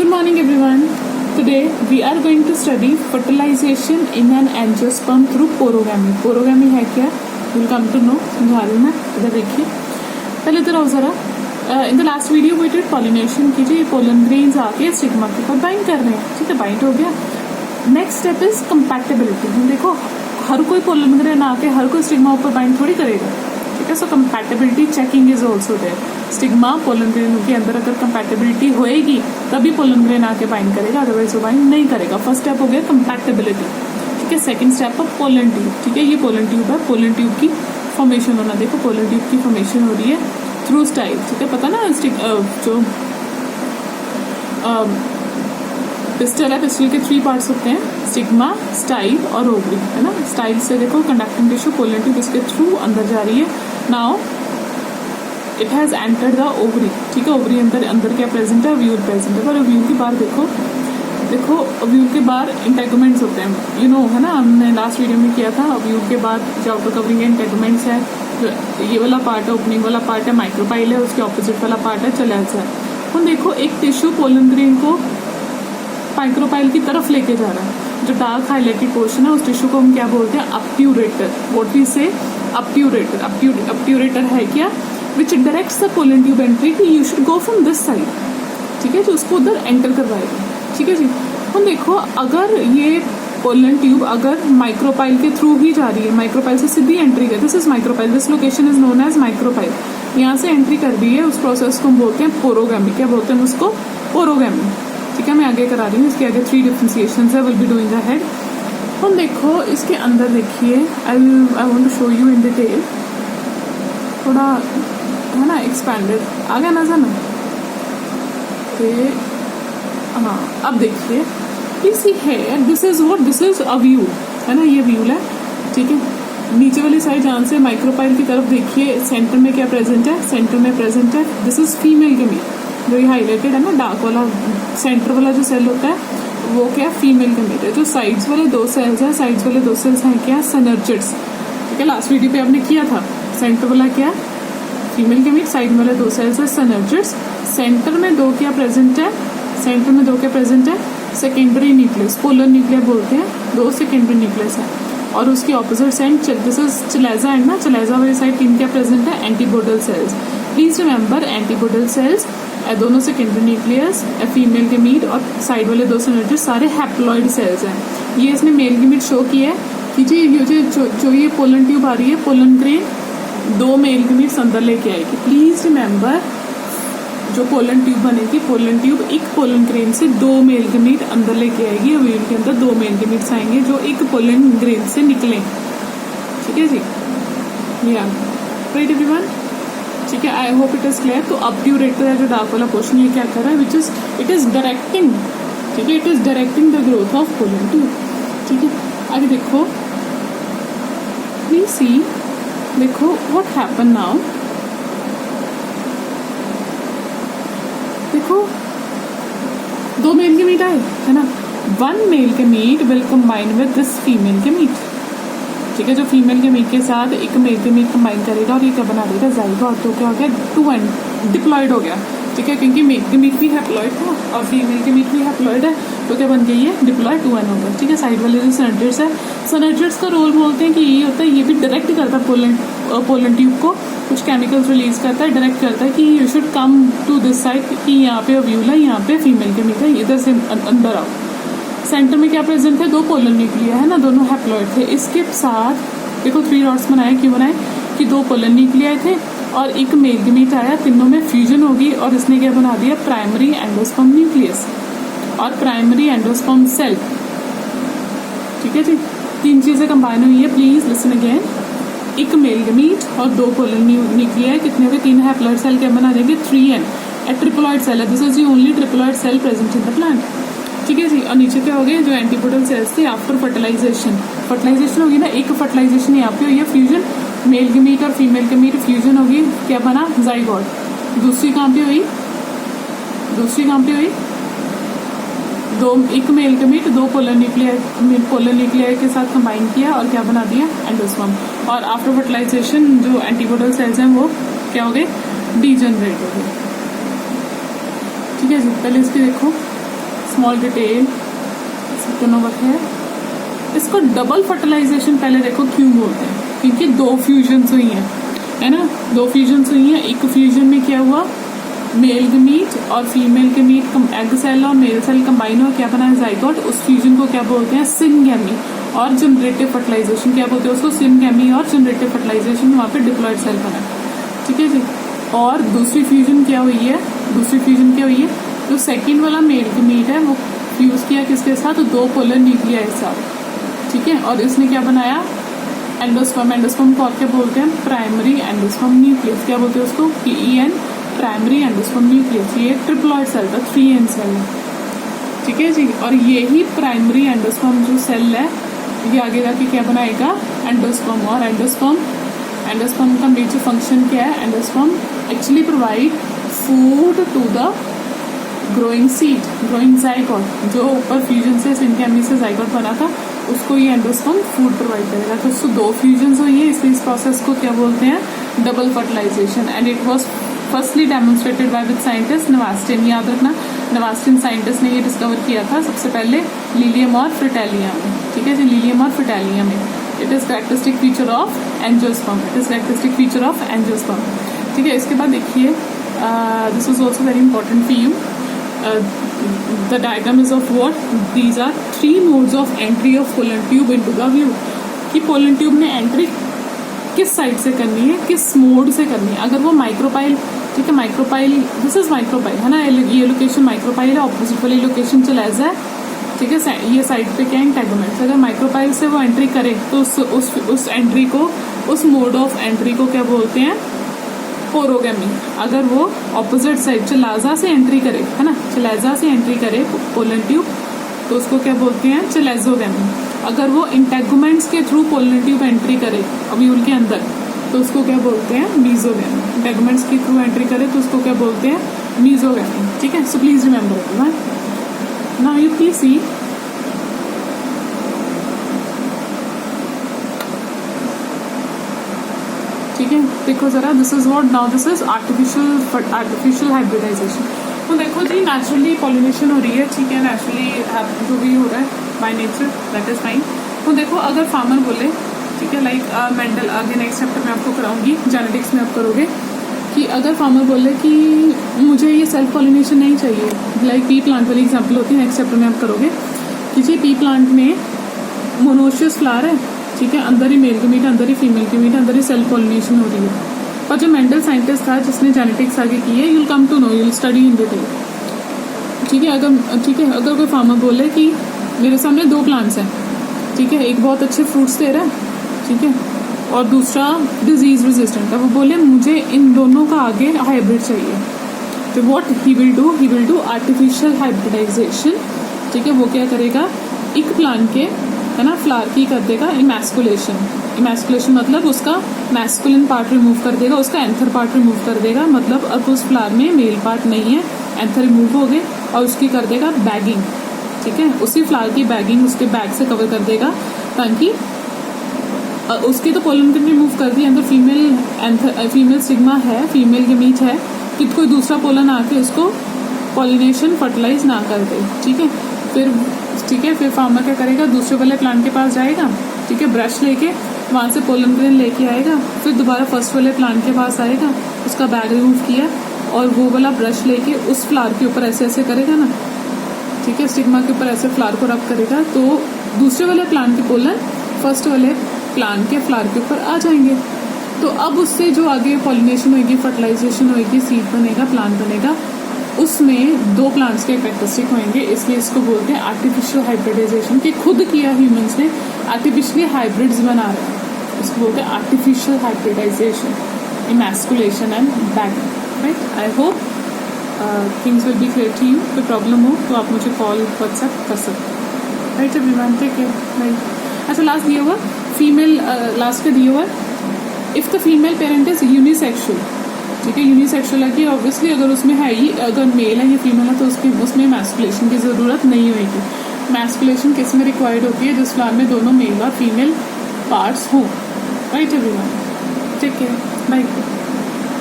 Good morning everyone. Today we are going to study fertilization in an angiosperm through porogamy. Porogamy है क्या? We'll come to know. समझा रही हूँ मैं. इधर देखिए. पहले इधर आओ जरा. In the last video we did pollination की जो pollen grains आके स्टिग्मा के ऊपर बाइंड कर रहे हैं. ठीक है, बाइंड हो गया. Next step is compatibility. हम देखो हर कोई पोलन ग्रेन आके हर कोई स्टिग्मा ऊपर बाइंड थोड़ी करेगा. ठीक है, so compatibility checking is also there. Stigma pollen grain के अंदर अगर कंपैटिबिलिटी होएगी तभी पोलन ग्रेन आके बाइंड करेगा, अदरवाइज वो बाइंड नहीं करेगा. फर्स्ट स्टेप हो गया कंपैटिबिलिटी. ठीक है, second step of pollen tube. ठीक है, ये पोलन ट्यूब है. पोलन ट्यूब की फॉर्मेशन होना, देखो पोलन ट्यूब की फॉर्मेशन हो रही है थ्रू स्टाइल. ठीक है, पता ना जो पिस्टल है, पिस्टल के 3 पार्ट्स होते हैं, स्टिग्मा, स्टाइल और ओवरी, है ना. स्टाइल से देखो कंडक्टिंग टिश्यू पोलन ट्यूब इसके थ्रू अंदर जा रही है. Now it has entered the ovary. ठीक है, ओवरी अंदर क्या प्रेजेंट है, व्यूल प्रेजेंट है. पर व्यूल के बाहर देखो व्यूल के बाहर इंटेगुमेंट्स होते हैं, यू नो, है ना. हमने लास्ट वीडियो में किया था. व्यूल के बाद जो आउटर कवरिंग इंटेगुमेंट्स है, ये वाला पार्ट है, ओपनिंग वाला पार्ट है, माइक्रोपाइल है, उसके ऑपोजिट वाला पार्ट है चलेजा है. तो देखो एक टिश्यू पोलन ग्रेन को माइक्रोपाइल की तरफ लेके जा रहा है. जो डार्क हाईलाइटेड पोर्शन है उस टिश्यू को हम क्या बोलते हैं, अपट्यूरेटर. व्हाट वी से, अपट्यूरेटर. अपट्यूरेटर है क्या, which directs the pollen tube entry कि you should go from this side. ठीक है, जो उसको उधर एंटर करवाएगा. ठीक है जी. हम देखो अगर ये पोलन ट्यूब अगर माइक्रोपाइल के थ्रू ही जा रही है, माइक्रोपाइल से सीधी एंट्री कर, this is micropyle, this location is known as micropyle. यहाँ से एंट्री कर दी है, उस प्रोसेस को हम बोलते हैं पोरोगैमी. क्या बोलते हैं उसको, पोरोगैमी. ठीक है, मैं आगे करा रही हूँ. इसके आगे 3 डिफरेंशिएशंस है, विल बी डूइंग अहेड. हम देखो इसके अंदर देखिए, I want to show you in detail. थोड़ा है ना एक्सपैंडेड, आगे नजर ना. हाँ, अब देखिए इसी है, this is what, this is a view, है ना. ये व्यू है. ठीक है, नीचे वाली साइड जहाँ से माइक्रोपाइल की तरफ देखिए, सेंटर में क्या प्रेजेंट है, सेंटर में प्रेजेंट है, दिस इज फीमेल गमीट. जो ये हाईलाइटेड है ना, डार्क वाला सेंटर वाला जो सेल होता है वो क्या, फीमेल गमीट है. जो साइड्स वाले 2 सेल्स हैं, साइड्स वाले 2 सेल्स हैं क्या, सिनर्जिड्स. ठीक है, लास्ट वीडियो पे आपने किया था. सेंटर वाला क्या, फीमेल गमीट, साइड वाले 2 सेल्स है सिनर्जिड्स. सेंटर में 2 क्या प्रेजेंट है, सेंटर में 2 क्या प्रेजेंट है, सेकेंडरी न्यूक्लियस, पोलर न्यूक्लियर बोलते हैं. 2 सेकेंडरी न्यूक्लियस है. और उसकी opposite side this is चलेजा and ना, चलेजा वाली साइड 3 क्या प्रेजेंट है, एंटीबोडल सेल्स. प्लीज रिमेंबर एंटीबोडल सेल्स, दोनों सेकेंडरी न्यूक्लियस, फीमेल गमीट और साइड वाले 2 सिनर्जिड्स सारे हैप्लॉइड सेल्स हैं. ये इसने मेल गमीट शो किया है कि जी ये जो ये पोलन ट्यूब आ रही है, पोलन ग्रेन 2 मेल गमीट्स अंदर लेके आएगी. प्लीज रिमेंबर, जो पोलन ट्यूब बनेगी, पोलन ट्यूब एक पोलन ग्रेन से 2 मेल गमीट अंदर लेके आएगी. ओव्यूल के अंदर 2 मेल गमीट्स आएंगे जो एक पोलन ग्रेन से निकलेंगे. ठीक है जी, या राइट एवरीवन. ठीक है, I hope it is clear. तो अपट्यूरेटर है जो डार्क वाला पोर्शन, ये क्या कर रहा है, which is it is directing. ठीक है, it is directing the growth of pollen tube. ठीक है, आगे देखो, प्लीज सी, देखो व्हाट हैपन नाउ. देखो 2 मेल के मीट आए, है ना. 1 male gamete will combine with this female gamete. ठीक है, जो फीमेल के मीट के साथ एक मेल के मीट कंबाइन करेगा और ये क्या बना देगा, जाइगोट. तो क्या हो गया, 2 एंड डिप्लॉयड हो गया. ठीक है, क्योंकि मेल के मीट भी हैप्लॉयड था और फीमेल के मीट भी हैप्लॉयड है, तो क्या बन गई है, डिप्लॉयड 2 एन हो गया. ठीक है, साइड वाले जो सिनर्जिड्स है, सिनर्जिड्स का रोल बोलते हैं कि ये होता है, ये भी डायरेक्ट करता है पोलन ट्यूब को, कुछ केमिकल्स रिलीज करता है, डायरेक्ट करता है कि you should come to this side, कि यहाँ पे ओव्यूल है, यहाँ पे फीमेल के मीट है, इधर से अंदर आओ. सेंटर में क्या प्रेजेंट है, 2 पोलन न्यूक्लिया है ना, दोनों हैप्लॉयड थे. इसके साथ देखो 3 डॉट्स बनाए, क्यों बनाए, कि 2 पोलन न्यूक्लिया थे और एक मेल गमीट आया, तीनों में फ्यूजन होगी और इसने क्या बना दिया, प्राइमरी एंडोस्पर्म न्यूक्लियस और प्राइमरी एंडोस्पर्म सेल. ठीक है जी, 3 चीजें कंबाइन हुई है. प्लीज लिसन अगेन, एक मेल गमीट और 2 पोलन न्यूक्लिया, कितने हुए, 3 हैप्लॉयड सेल क्या बना देंगे, 3n. ए ट्रिप्लॉयड सेल है, this is the only triploid cell present in the plant. ठीक है जी, और नीचे क्या हो गए, जो एंटीपोडल सेल्स थे आफ्टर फर्टिलाइजेशन. फर्टिलाइजेशन होगी ना, एक फर्टिलाइजेशन यहाँ पे हुई है, फ्यूजन, मेल गमीट और फीमेल गमीट फ्यूजन होगी, क्या बना, जाइगोट. दूसरी कहाँ पे हुई, एक मेल गमीट 2 पोलन न्यूक्लियाई के साथ कंबाइन किया और क्या बना दिया, एंडोस्पर्म. और आफ्टर फर्टिलाइजेशन जो एंटीपोडल सेल्स हैं वो क्या हो गए, डीजनरेट हो गए. ठीक है जी, पहले इसके देखो स्मॉल डिटेल है। इसको डबल फर्टिलाइजेशन पहले देखो क्यों बोलते हैं, क्योंकि दो फ्यूजन्स हुई हैं, है ना, दो फ्यूजन्स हुई हैं। एक फ्यूजन में क्या हुआ, मेल गमीट और फीमेल गमीट, एग सेल और मेल सेल कंबाइन हुआ, क्या बना है, जाइगोट। उस फ्यूजन को क्या बोलते हैं, सिनगैमी। और जनरेटिव फर्टिलाइजेशन क्या बोलते हैं उसको, सिनगैमी और जनरेटिव फर्टिलाइजेशन, वहाँ पे डिप्लॉयड सेल बना, ठीक है जी। और दूसरी फ्यूजन क्या हुई है, जो सेकेंड वाला मेल गमीट है वो फ्यूज किया किसके साथ, दो पोलर न्यूक्लियाई के साथ, ठीक है। और इसने क्या बनाया, एंडोस्पर्म। एंडोस्पर्म को क्या बोलते हैं, प्राइमरी एंडोस्पर्म न्यूक्लियस, क्या बोलते हैं उसको, PEN, प्राइमरी एंडोस्पर्म न्यूक्लियस। ये ट्रिप्लॉइड सेल था, 3N सेल है, ठीक है जी। और यही प्राइमरी एंडोस्पर्म जो सेल है ये आगे जाके क्या बनाएगा, एंडोस्पर्म। और एंडोस्पर्म का मेजर फंक्शन क्या है, endosperm actually provide food to the growing seed, growing zygote. जो ऊपर फ्यूजन से सिनगैमी से जाइगोट बना था उसको ये एंडोस्पर्म फूड प्रोवाइड करेगा। तो उसको दो फ्यूजन्स हुई है, इसलिए इस प्रोसेस को क्या बोलते हैं, double fertilisation. And it was firstly demonstrated by with scientist Nawaschin. याद रखना, नवास्टिन साइंटिस्ट ने ये डिस्कवर किया था सबसे पहले लिलियम और फ्रिटेलिया में, ठीक है जी, लिलियम और फ्रिटेलिया में। It is characteristic feature of angiosperm, ठीक है। इसके बाद देखिए, this is also very important for you. The diagram is of what? These are 3 modes of entry of pollen tube into the view. कि pollen tube ने entry किस side से करनी है, किस मोड से करनी है। अगर वो माइक्रोपाइल, ठीक है, माइक्रोपाइल, दिस इज माइक्रोपाइल है ना, ये लोकेशन माइक्रोपाइल है, ऑपोजिट वाली लोकेशन चलेजा है, ठीक है। ये साइड पे क्या है, इंटेगुमेंट। अगर माइक्रोपाइल से वो एंट्री करे तो उस एंट्री को, उस मोड ऑफ एंट्री को क्या बोलते हैं, पोरोगेमी। अगर वो ऑपोजिट साइड चलाजा से एंट्री करे, है ना, चलाजा से एंट्री करे पोलन ट्यूब, तो उसको क्या बोलते हैं, चलेजोगेमी। अगर वो इंटेगुमेंट्स के थ्रू पोलन ट्यूब एंट्री करे ओव्यूल के अंदर, तो उसको क्या बोलते हैं, मीजोगेमी। इंटेगुमेंट्स के थ्रू एंट्री करे तो उसको क्या बोलते हैं, मीजोगेमी, ठीक है। So please remember everyone. Now you please see, ठीक है, देखो जरा, this is what, now this is artificial hybridization. तो देखो जी, नेचुरली पॉलिनेशन हो रही है, ठीक है, नेचुरली जो भी हो रहा है by nature, that is fine. तो देखो, अगर फार्मर बोले, ठीक है, लाइक मेंडल, आगे नेक्स्ट चैप्टर में आपको कराऊंगी, जेनेटिक्स में आप करोगे, कि अगर फार्मर बोले कि मुझे ये सेल्फ पॉलिनेशन नहीं चाहिए, लाइक पी प्लांट वाली एग्जाम्पल होती है, नेक्स्ट चैप्टर में आप करोगे कि जी पी प्लांट में मोनोशियस फ्लावर है, ठीक है, अंदर ही मेल की मीट, अंदर ही फीमेल की मीट, अंदर ही सेल्फ पॉलिनेशन हो रही है। पर जो मेंडल साइंटिस्ट था जिसने जेनेटिक्स आगे की है, you'll come to know, you'll study in detail, ठीक है। अगर कोई फार्मर बोले कि मेरे सामने 2 प्लांट्स हैं, ठीक है, एक बहुत अच्छे फ्रूट्स दे रहा है, ठीक है, और दूसरा डिजीज रेजिस्टेंट है, वो बोले मुझे इन दोनों का आगे हाइब्रिड चाहिए, तो what he will do artificial hybridization, ठीक है। वो क्या करेगा, एक प्लांट के, है ना, फ्लावर की कर देगा इमैस्कुलेशन मतलब उसका मैस्कुलिन पार्ट रिमूव कर देगा, उसका एंथर पार्ट रिमूव कर देगा, मतलब अब उस फ्लावर में मेल पार्ट नहीं है, एंथर रिमूव हो गए, और उसकी कर देगा बैगिंग, ठीक है, उसी फ्लावर की बैगिंग उसके बैग से कवर कर देगा, ताकि उसकी तो पोलन रिमूव कर दी, अंदर फीमेल सिग्मा है, फीमेल गमीट है, कि कोई दूसरा पोलन आके उसको पॉलिनेशन फर्टिलाइज ना कर दे, ठीक है। फिर फार्मर क्या करेगा, दूसरे वाले प्लांट के पास जाएगा, ठीक है, ब्रश लेके वहाँ से पोलन ग्रेन लेके आएगा, फिर दोबारा फर्स्ट वाले प्लांट के पास आएगा, उसका बैग रिमूव किया, और वो वाला ब्रश लेके उस फ्लावर के ऊपर ऐसे ऐसे करेगा ना, ठीक है, स्टिग्मा के ऊपर ऐसे फ्लावर को रब करेगा, तो दूसरे वाले प्लांट के पोलन फर्स्ट वाले प्लांट के फ्लावर के ऊपर आ जाएंगे। तो अब उससे जो आगे पॉलिनेशन होगी, फर्टिलाइजेशन होगी, सीड बनेगा, प्लांट बनेगा, उसमें 2 प्लांट्स के कैरेक्टरिस्टिक होंगे, इसलिए इसको बोलते हैं आर्टिफिशियल हाइब्रिडाइजेशन, कि खुद किया ह्यूमंस ने आर्टिफिशियली हाइब्रिड्स बना रहे हैं, इसको बोलते हैं artificial hybridization, emasculation and bagging, right. I hope things will be clear to you. कोई प्रॉब्लम हो तो आप मुझे कॉल व्हाट्सएप कर सकते हैं, right everyone, take care, right. अच्छा, लास्ट दिया हुआ फीमेल, लास्ट का दिया हुआ, if the female parent is unisexual, ठीक है, यूनिसेक्सुअल है कि ऑब्वियसली अगर उसमें है ही, अगर मेल है या फीमेल है, तो उसमें मैस्कुलेशन की ज़रूरत नहीं होगी। मैस्कुलेशन किस में रिक्वायर्ड होती है, जिस फ्लावर में दोनों मेल और फीमेल पार्ट्स हों, right everyone, take care, bye.